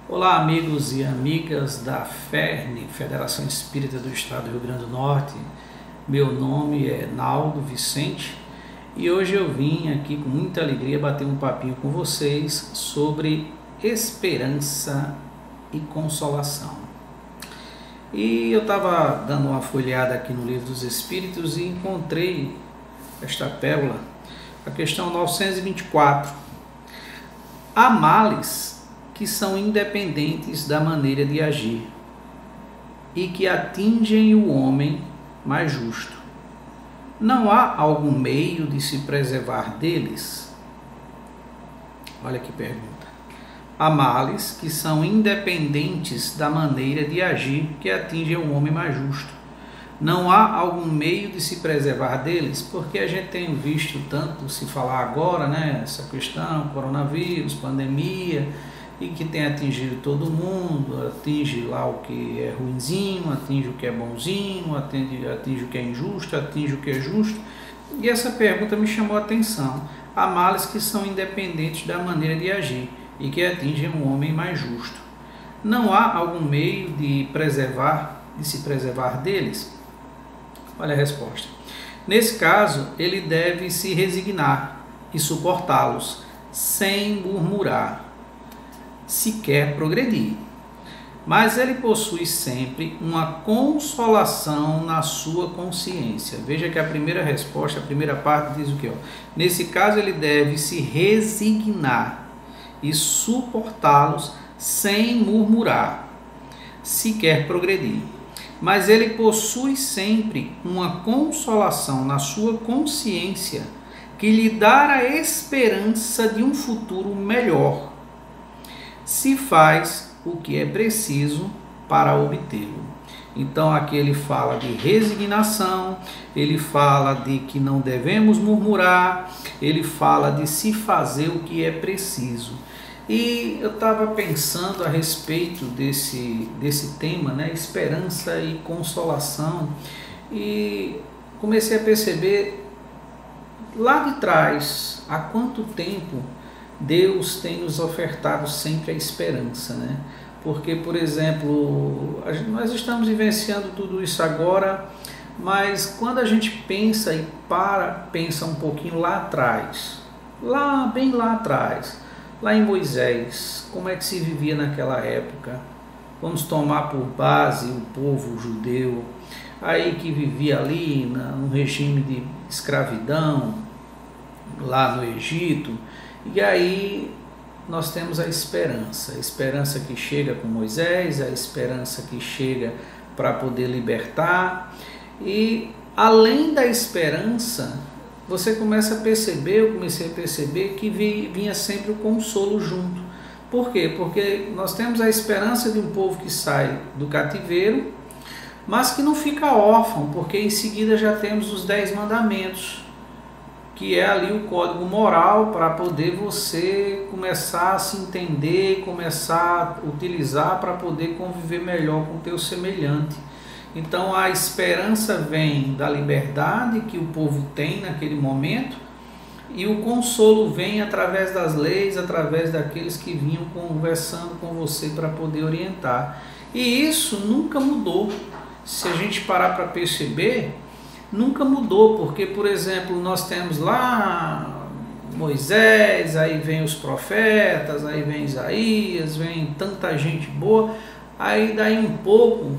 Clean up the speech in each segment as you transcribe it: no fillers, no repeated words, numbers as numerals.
Olá, amigos e amigas da FERN, Federação Espírita do Estado do Rio Grande do Norte. Meu nome é Naldo Vicente e hoje eu vim aqui com muita alegria bater um papinho com vocês sobre esperança e consolação. E eu estava dando uma folheada aqui no Livro dos Espíritos e encontrei esta pérola, a questão 924. Há males que são independentes da maneira de agir e que atingem o homem mais justo. Não há algum meio de se preservar deles? Olha que pergunta. Há males que são independentes da maneira de agir que atingem o homem mais justo. Não há algum meio de se preservar deles? Porque a gente tem visto tanto se falar agora, né? Essa questão, coronavírus, pandemia, e que tem atingido todo mundo, atinge lá o que é ruinzinho, atinge o que é bonzinho, atinge o que é injusto, atinge o que é justo. E essa pergunta me chamou a atenção. Há males que são independentes da maneira de agir e que atingem um homem mais justo. Não há algum meio de se preservar deles? Olha a resposta. Nesse caso, ele deve se resignar e suportá-los, sem murmurar, se quer progredir. Mas ele possui sempre uma consolação na sua consciência. Veja que a primeira resposta, a primeira parte diz o quê? Nesse caso ele deve se resignar e suportá-los sem murmurar, se quer progredir. Mas ele possui sempre uma consolação na sua consciência que lhe dá a esperança de um futuro melhor, se faz o que é preciso para obtê-lo. Então aqui ele fala de resignação, ele fala de que não devemos murmurar, ele fala de se fazer o que é preciso. E eu estava pensando a respeito desse tema, né, esperança e consolação, e comecei a perceber lá de trás, há quanto tempo Deus tem nos ofertado sempre a esperança, né? Porque, por exemplo, nós estamos vivenciando tudo isso agora, mas quando a gente pensa pensa um pouquinho lá atrás, bem lá atrás, lá em Moisés, como é que se vivia naquela época? Vamos tomar por base o povo judeu, aí que vivia ali no regime de escravidão, lá no Egito. E aí nós temos a esperança que chega com Moisés, a esperança que chega para poder libertar. E além da esperança, você começa a perceber, eu comecei a perceber que vinha sempre o consolo junto. Por quê? Porque nós temos a esperança de um povo que sai do cativeiro, mas que não fica órfão, porque em seguida já temos os 10 mandamentos, que é ali o código moral para poder você começar a se entender, começar a utilizar para poder conviver melhor com o teu semelhante. Então a esperança vem da liberdade que o povo tem naquele momento, e o consolo vem através das leis, através daqueles que vinham conversando com você para poder orientar. E isso nunca mudou. Se a gente parar para perceber, nunca mudou, porque, por exemplo, nós temos lá Moisés, aí vem os profetas, aí vem Isaías, vem tanta gente boa, aí daí um pouco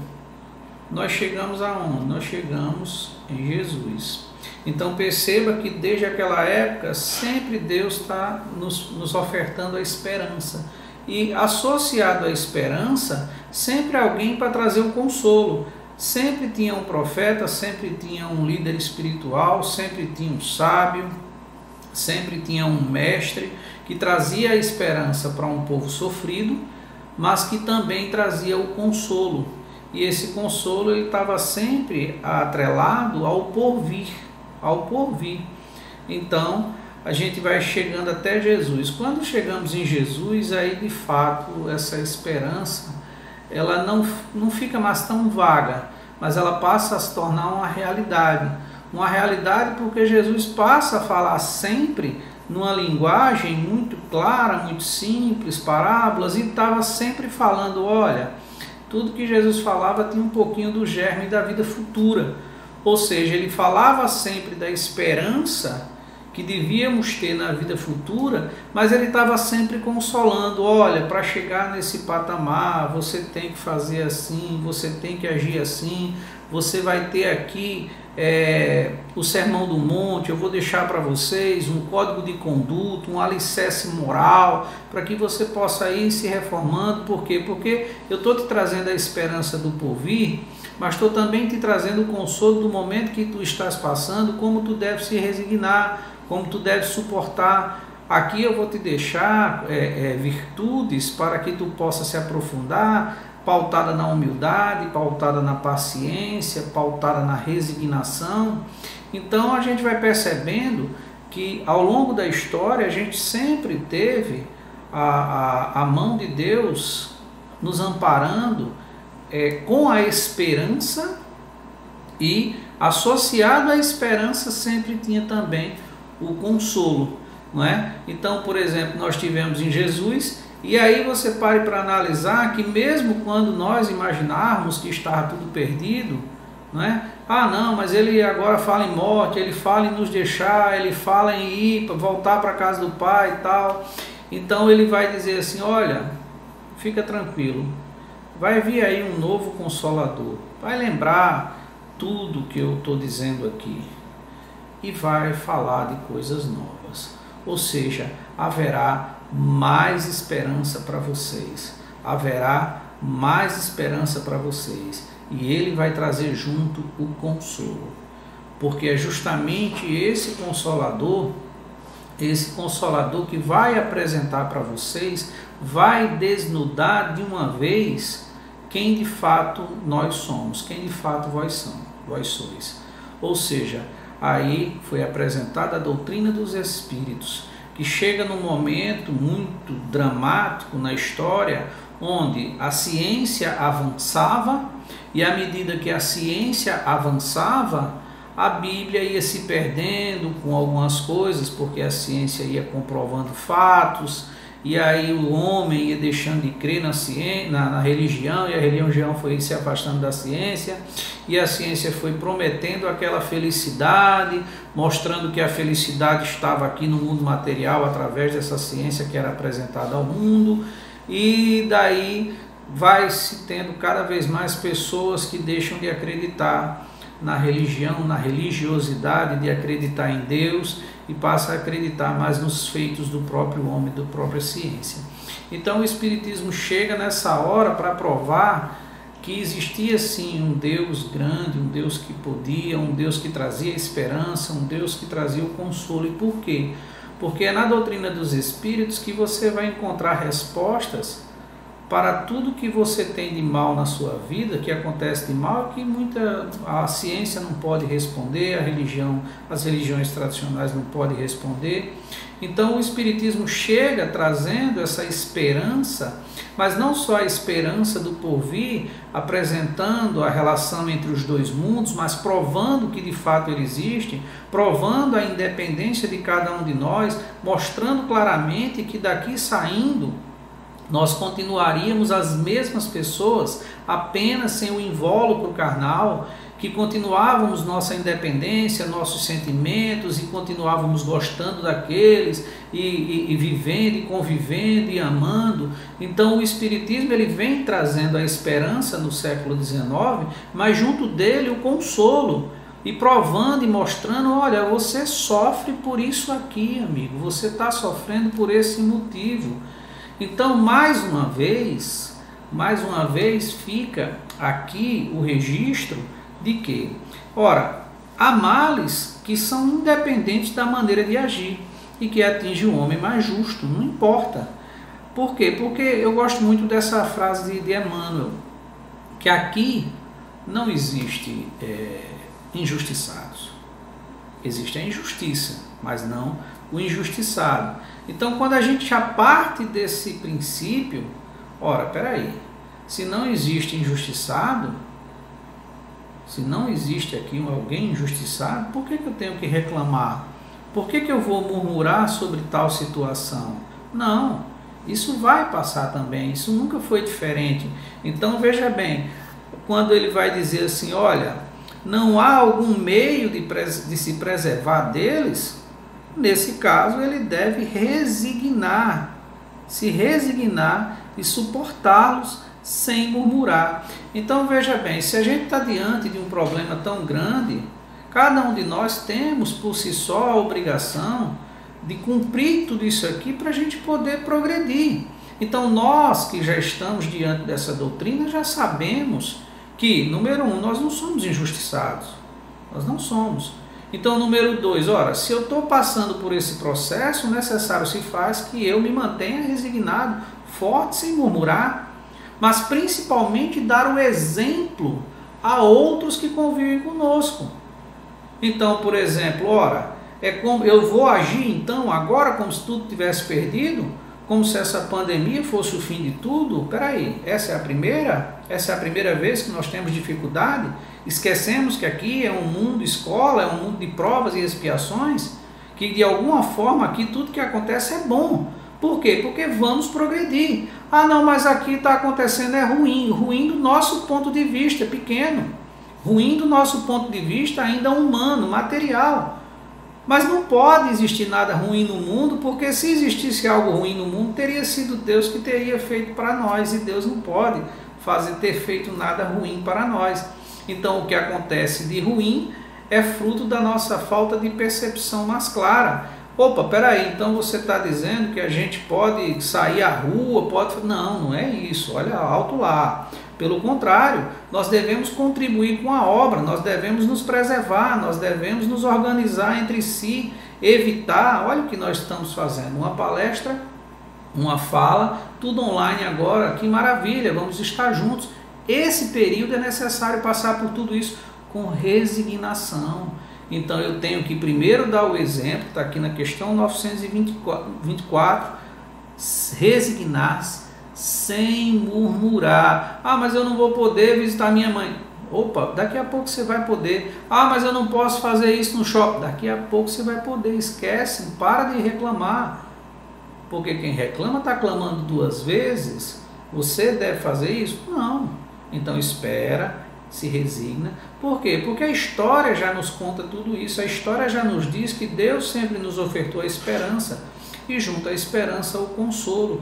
nós chegamos aonde? Nós chegamos em Jesus. Então perceba que desde aquela época sempre Deus está nos ofertando a esperança, e associado à esperança sempre alguém para trazer o consolo. Sempre tinha um profeta, sempre tinha um líder espiritual, sempre tinha um sábio, sempre tinha um mestre que trazia a esperança para um povo sofrido, mas que também trazia o consolo. E esse consolo ele estava sempre atrelado ao porvir, Então a gente vai chegando até Jesus. Quando chegamos em Jesus, aí de fato essa esperança ela não fica mais tão vaga, mas ela passa a se tornar uma realidade porque Jesus passa a falar sempre numa linguagem muito clara, muito simples, parábolas, e estava sempre falando, olha, tudo que Jesus falava tinha um pouquinho do germe da vida futura. Ou seja, ele falava sempre da esperança que devíamos ter na vida futura, mas ele estava sempre consolando, olha, para chegar nesse patamar, você tem que fazer assim, você tem que agir assim, você vai ter aqui o Sermão do Monte, eu vou deixar para vocês um código de conduta, um alicerce moral, para que você possa ir se reformando. Por quê? Porque eu estou te trazendo a esperança do porvir, mas estou também te trazendo o consolo do momento que tu estás passando, como tu deve se resignar, como tu deve suportar. Aqui eu vou te deixar virtudes para que tu possa se aprofundar, pautada na humildade, pautada na paciência, pautada na resignação. Então a gente vai percebendo que ao longo da história a gente sempre teve a mão de Deus nos amparando com a esperança, e associado à esperança sempre tinha também o consolo, não é? Então, por exemplo, nós tivemos em Jesus, e aí você pare para analisar que mesmo quando nós imaginarmos que estava tudo perdido, não é? Ah, não, mas ele agora fala em morte, ele fala em nos deixar, ele fala em ir, voltar para a casa do Pai e tal. Então ele vai dizer assim, olha, fica tranquilo, vai vir aí um novo Consolador, vai lembrar tudo que eu estou dizendo aqui e vai falar de coisas novas. Ou seja, haverá mais esperança para vocês, haverá mais esperança para vocês, e ele vai trazer junto o consolo, porque é justamente esse Consolador que vai apresentar para vocês, vai desnudar de uma vez quem de fato nós somos, quem de fato vós sois. Ou seja, aí foi apresentada a doutrina dos Espíritos, que chega num momento muito dramático na história, onde a ciência avançava, e à medida que a ciência avançava, a Bíblia ia se perdendo com algumas coisas, porque a ciência ia comprovando fatos, e aí o homem ia deixando de crer na religião, e a religião foi se afastando da ciência, e a ciência foi prometendo aquela felicidade, mostrando que a felicidade estava aqui no mundo material através dessa ciência que era apresentada ao mundo, e daí vai se tendo cada vez mais pessoas que deixam de acreditar na religião, na religiosidade, de acreditar em Deus, e passa a acreditar mais nos feitos do próprio homem, da própria ciência. Então o Espiritismo chega nessa hora para provar que existia sim um Deus grande, um Deus que podia, um Deus que trazia esperança, um Deus que trazia o consolo. E por quê? Porque é na doutrina dos Espíritos que você vai encontrar respostas para tudo que você tem de mal na sua vida, que acontece de mal, que a ciência não pode responder, as religiões tradicionais não podem responder. Então o Espiritismo chega trazendo essa esperança, mas não só a esperança do porvir, apresentando a relação entre os dois mundos, mas provando que de fato ele existe, provando a independência de cada um de nós, mostrando claramente que daqui saindo, nós continuaríamos as mesmas pessoas, apenas sem o invólucro carnal, que continuávamos nossa independência, nossos sentimentos, e continuávamos gostando daqueles, e vivendo, e convivendo, e amando. Então o Espiritismo ele vem trazendo a esperança no século XIX, mas junto dele o consolo, e provando e mostrando, olha, você sofre por isso aqui, amigo, você está sofrendo por esse motivo. Então, mais uma vez fica aqui o registro de que, ora, há males que são independentes da maneira de agir e que atinge o homem mais justo, não importa. Por quê? Porque eu gosto muito dessa frase de Emmanuel, que aqui não existe injustiçados. Existe a injustiça, mas não o injustiçado. Então, quando a gente já parte desse princípio, ora, peraí, se não existe injustiçado, se não existe aqui alguém injustiçado, por que eu tenho que reclamar? Por que eu vou murmurar sobre tal situação? Não, isso vai passar também, isso nunca foi diferente. Então veja bem, quando ele vai dizer assim, olha, não há algum meio de se preservar deles, nesse caso ele deve se resignar e suportá-los sem murmurar. Então veja bem, se a gente está diante de um problema tão grande, cada um de nós temos por si só a obrigação de cumprir tudo isso aqui para a gente poder progredir. Então nós que já estamos diante dessa doutrina já sabemos que, número 1, nós não somos injustiçados, nós não somos. Então, número 2, ora, se eu estou passando por esse processo, o necessário se faz que eu me mantenha resignado, forte, sem murmurar, mas principalmente dar o exemplo a outros que convivem conosco. Então, por exemplo, ora, eu vou agir então agora como se tudo tivesse perdido, como se essa pandemia fosse o fim de tudo? Peraí, essa é a primeira vez que nós temos dificuldade? Esquecemos que aqui é um mundo escola, é um mundo de provas e expiações, que de alguma forma aqui tudo que acontece é bom. Por quê? Porque vamos progredir. Ah não, mas aqui está acontecendo é ruim, ruim do nosso ponto de vista, pequeno, ruim do nosso ponto de vista ainda humano, material. Mas não pode existir nada ruim no mundo, porque se existisse algo ruim no mundo, teria sido Deus que teria feito para nós, e Deus não pode ter feito nada ruim para nós. Então o que acontece de ruim é fruto da nossa falta de percepção mais clara. Opa, peraí, então você está dizendo que a gente pode sair à rua, pode... Não, não é isso, olha alto lá. Pelo contrário, nós devemos contribuir com a obra, nós devemos nos preservar, nós devemos nos organizar entre si, evitar, olha o que nós estamos fazendo, uma palestra, uma fala, tudo online agora, que maravilha, vamos estar juntos. Esse período é necessário passar por tudo isso com resignação. Então eu tenho que primeiro dar o exemplo, está aqui na questão 924, resignar-se sem murmurar. Ah, mas eu não vou poder visitar minha mãe. Opa, daqui a pouco você vai poder. Ah, mas eu não posso fazer isso no shopping. Daqui a pouco você vai poder. Esquece, para de reclamar. Porque quem reclama está clamando duas vezes. Você deve fazer isso? Não. Então espera, se resigna. Por quê? Porque a história já nos conta tudo isso. A história já nos diz que Deus sempre nos ofertou a esperança. E junto à esperança o consolo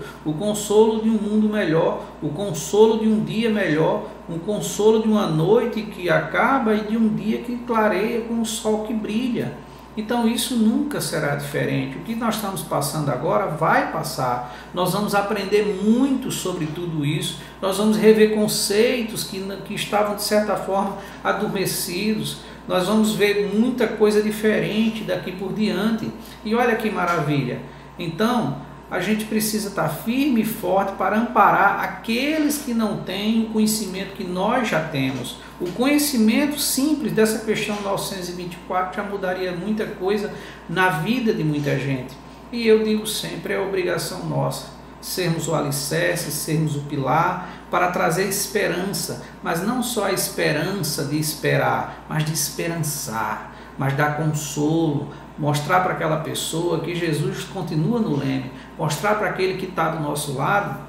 de um mundo melhor, o consolo de um dia melhor, um consolo de uma noite que acaba e de um dia que clareia com o sol que brilha. Então isso nunca será diferente. O que nós estamos passando agora vai passar. Nós vamos aprender muito sobre tudo isso. Nós vamos rever conceitos que estavam de certa forma adormecidos. Nós vamos ver muita coisa diferente daqui por diante. E olha que maravilha. Então, a gente precisa estar firme e forte para amparar aqueles que não têm o conhecimento que nós já temos. O conhecimento simples dessa questão 924 já mudaria muita coisa na vida de muita gente. E eu digo sempre, é obrigação nossa sermos o alicerce, sermos o pilar para trazer esperança, mas não só a esperança de esperar, mas de esperançar, mas dar consolo, mostrar para aquela pessoa que Jesus continua no leme, mostrar para aquele que está do nosso lado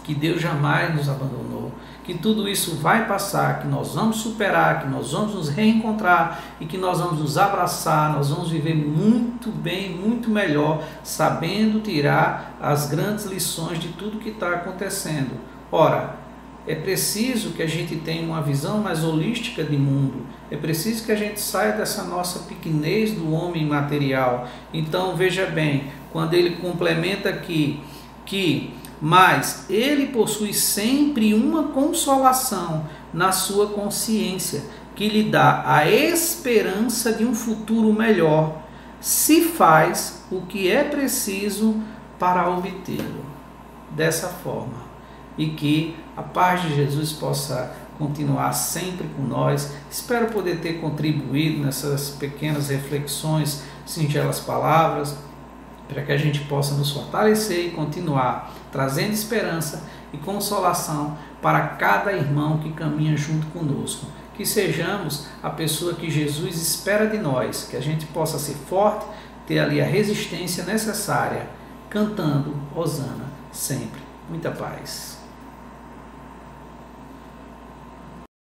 que Deus jamais nos abandonou, que tudo isso vai passar, que nós vamos superar, que nós vamos nos reencontrar e que nós vamos nos abraçar, nós vamos viver muito bem, muito melhor, sabendo tirar as grandes lições de tudo que está acontecendo. Ora, é preciso que a gente tenha uma visão mais holística de mundo. É preciso que a gente saia dessa nossa pequenez do homem material. Então, veja bem, quando ele complementa aqui mas ele possui sempre uma consolação na sua consciência, que lhe dá a esperança de um futuro melhor, se faz o que é preciso para obtê-lo. Dessa forma. E que a paz de Jesus possa continuar sempre com nós. Espero poder ter contribuído nessas pequenas reflexões, singelas palavras, para que a gente possa nos fortalecer e continuar trazendo esperança e consolação para cada irmão que caminha junto conosco. Que sejamos a pessoa que Jesus espera de nós, que a gente possa ser forte, ter ali a resistência necessária, cantando Hosana sempre. Muita paz.